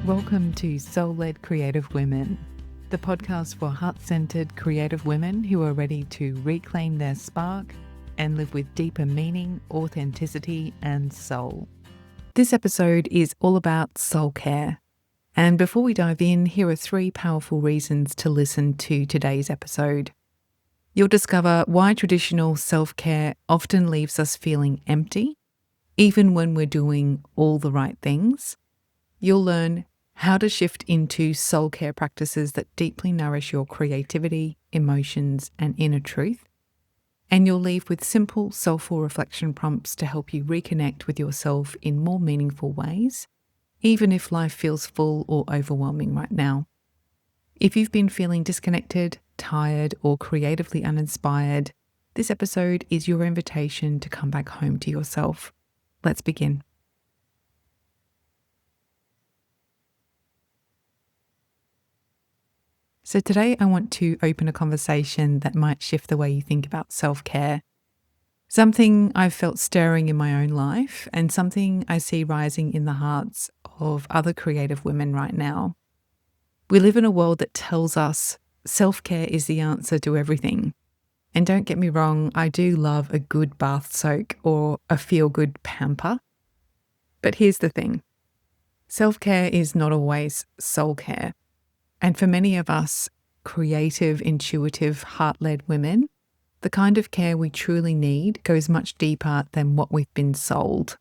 Welcome to Soul-Led Creative Women, the podcast for heart-centered creative women who are ready to reclaim their spark and live with deeper meaning, authenticity, and soul. This episode is all about soul care. And before we dive in, here are 3 powerful reasons to listen to today's episode. You'll discover why traditional self-care often leaves us feeling empty, even when we're doing all the right things. You'll learn how to shift into soul care practices that deeply nourish your creativity, emotions, and inner truth. And you'll leave with simple, soulful reflection prompts to help you reconnect with yourself in more meaningful ways, even if life feels full or overwhelming right now. If you've been feeling disconnected, tired, or creatively uninspired, this episode is your invitation to come back home to yourself. Let's begin. So today I want to open a conversation that might shift the way you think about self-care. Something I've felt stirring in my own life and something I see rising in the hearts of other creative women right now. We live in a world that tells us self-care is the answer to everything. And don't get me wrong, I do love a good bath soak or a feel-good pamper. But here's the thing. Self-care is not always soul care. And for many of us, creative, intuitive, heart-led women, the kind of care we truly need goes much deeper than what we've been sold.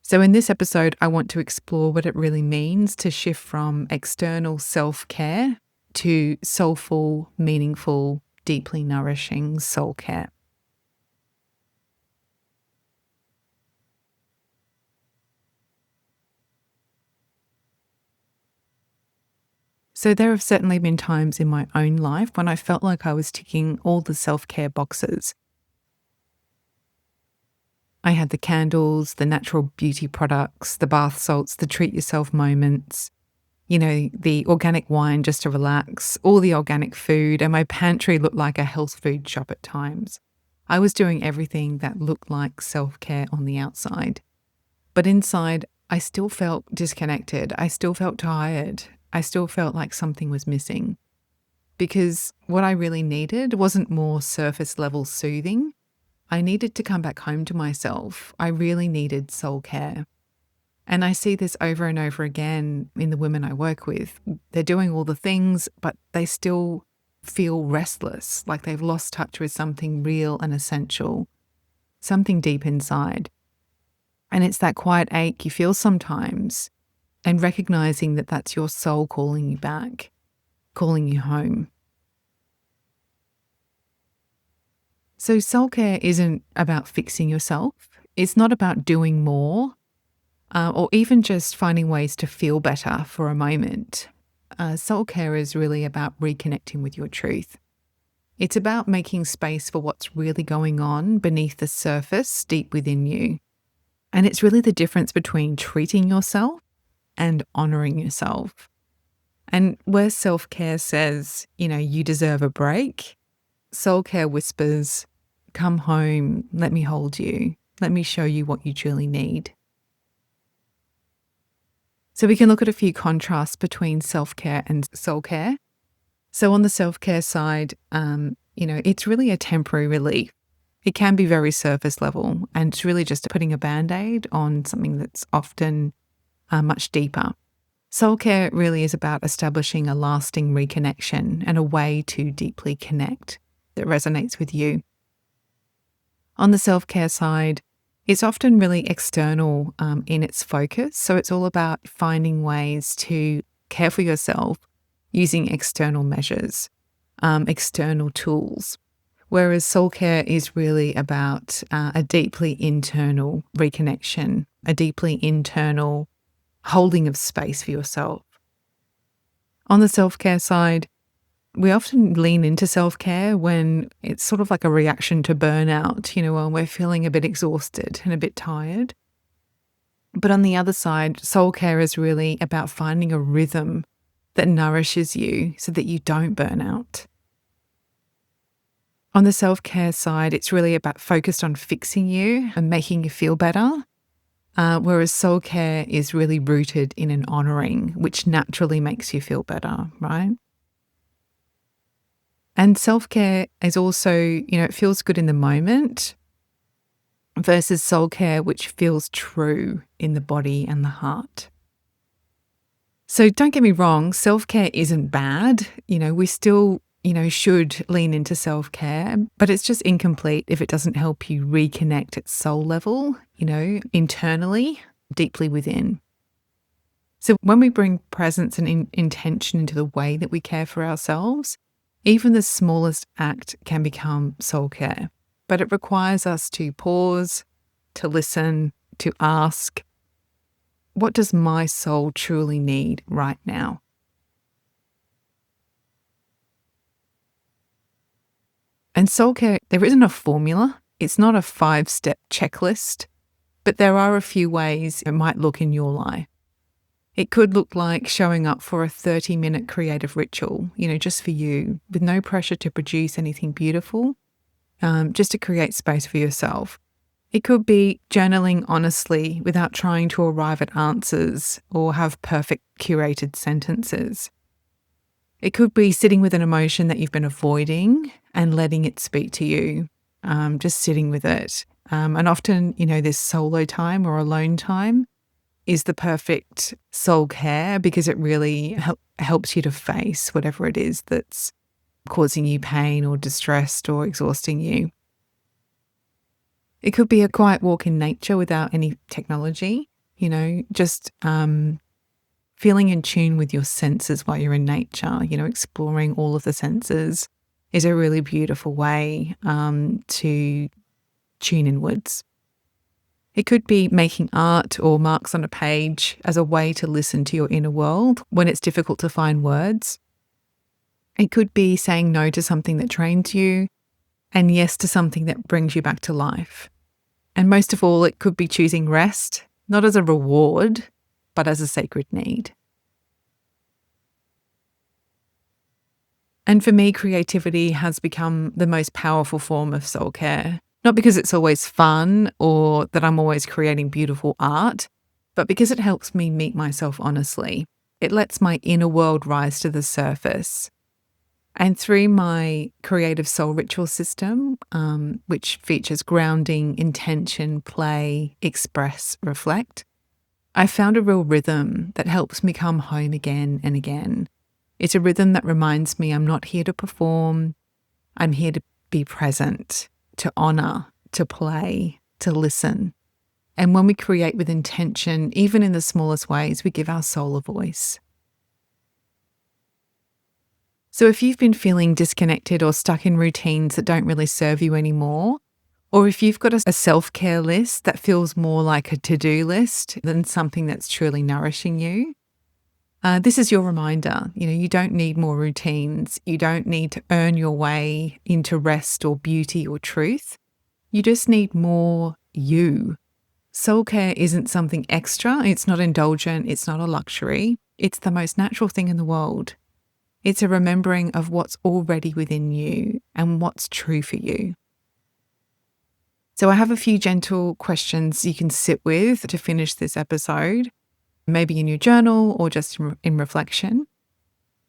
So in this episode, I want to explore what it really means to shift from external self-care to soulful, meaningful, deeply nourishing soul care. So there have certainly been times in my own life when I felt like I was ticking all the self-care boxes. I had the candles, the natural beauty products, the bath salts, the treat yourself moments, the organic wine just to relax, all the organic food, and my pantry looked like a health food shop at times. I was doing everything that looked like self-care on the outside. But inside, I still felt disconnected. I still felt tired. I still felt like something was missing. Because what I really needed wasn't more surface level soothing. I needed to come back home to myself. I really needed soul care. And I see this over and over again in the women I work with. They're doing all the things, but they still feel restless, like they've lost touch with something real and essential, something deep inside. And it's that quiet ache you feel sometimes, and recognizing that that's your soul calling you back, calling you home. So soul care isn't about fixing yourself. It's not about doing more or even just finding ways to feel better for a moment. Soul care is really about reconnecting with your truth. It's about making space for what's really going on beneath the surface, deep within you. And it's really the difference between treating yourself and honoring yourself. And where self-care says, you deserve a break, soul care whispers, come home, let me hold you, let me show you what you truly need. So we can look at a few contrasts between self-care and soul care. So on the self-care side, it's really a temporary relief. It can be very surface level, and it's really just putting a Band-Aid on something that's often much deeper. Soul care really is about establishing a lasting reconnection and a way to deeply connect that resonates with you. On the self-care side, it's often really external in its focus. So it's all about finding ways to care for yourself using external measures, external tools. Whereas soul care is really about a deeply internal reconnection, a deeply internal holding of space for yourself. On the self-care side, we often lean into self-care when it's sort of like a reaction to burnout, when we're feeling a bit exhausted and a bit tired. But on the other side, soul care is really about finding a rhythm that nourishes you so that you don't burn out. On the self-care side, it's really about focused on fixing you and making you feel better. whereas soul care is really rooted in an honoring, which naturally makes you feel better, right? And self-care is also, it feels good in the moment versus soul care, which feels true in the body and the heart. So don't get me wrong, self-care isn't bad. We still, should lean into self-care, but it's just incomplete if it doesn't help you reconnect at soul level, internally, deeply within. So when we bring presence and intention into the way that we care for ourselves, even the smallest act can become soul care. But it requires us to pause, to listen, to ask, what does my soul truly need right now? And soul care, there isn't a formula. It's not a 5-step checklist, but there are a few ways it might look in your life. It could look like showing up for a 30-minute creative ritual, just for you, with no pressure to produce anything beautiful, just to create space for yourself. It could be journaling honestly without trying to arrive at answers or have perfect curated sentences. It could be sitting with an emotion that you've been avoiding and letting it speak to you, just sitting with it. And often, this solo time or alone time is the perfect soul care because it really helps you to face whatever it is that's causing you pain or distressed or exhausting you. It could be a quiet walk in nature without any technology, just feeling in tune with your senses while you're in nature, exploring all of the senses is a really beautiful way to tune inwards. It could be making art or marks on a page as a way to listen to your inner world when it's difficult to find words. It could be saying no to something that drains you and yes to something that brings you back to life. And most of all, it could be choosing rest, not as a reward, but as a sacred need. And for me, creativity has become the most powerful form of soul care. Not because it's always fun or that I'm always creating beautiful art, but because it helps me meet myself honestly. It lets my inner world rise to the surface. And through my creative soul ritual system, which features grounding, intention, play, express, reflect, I found a real rhythm that helps me come home again and again. It's a rhythm that reminds me I'm not here to perform. I'm here to be present, to honor, to play, to listen. And when we create with intention, even in the smallest ways, we give our soul a voice. So if you've been feeling disconnected or stuck in routines that don't really serve you anymore, or if you've got a self-care list that feels more like a to-do list than something that's truly nourishing you, this is your reminder. You don't need more routines. You don't need to earn your way into rest or beauty or truth. You just need more you. Soul care isn't something extra. It's not indulgent. It's not a luxury. It's the most natural thing in the world. It's a remembering of what's already within you and what's true for you. So I have a few gentle questions you can sit with to finish this episode, maybe in your journal or just in reflection.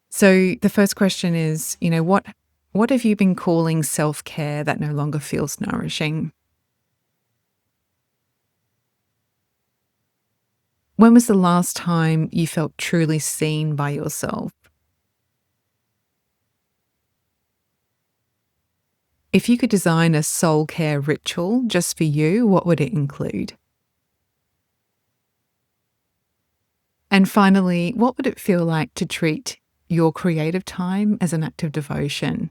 So the first question is, what have you been calling self-care that no longer feels nourishing? When was the last time you felt truly seen by yourself? If you could design a soul care ritual just for you, what would it include? And finally, what would it feel like to treat your creative time as an act of devotion,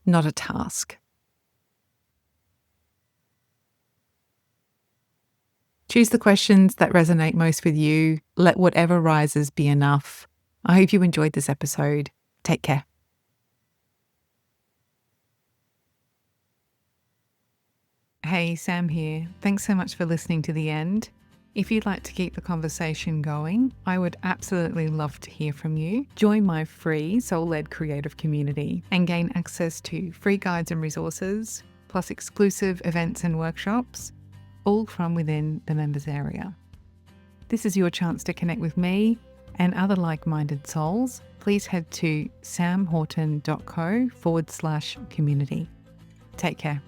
not a task? Choose the questions that resonate most with you. Let whatever rises be enough. I hope you enjoyed this episode. Take care. Hey, Sam here. Thanks so much for listening to the end. If you'd like to keep the conversation going, I would absolutely love to hear from you. Join my free soul-led creative community and gain access to free guides and resources, plus exclusive events and workshops, all from within the members area. This is your chance to connect with me and other like-minded souls. Please head to samhorton.co/community. Take care.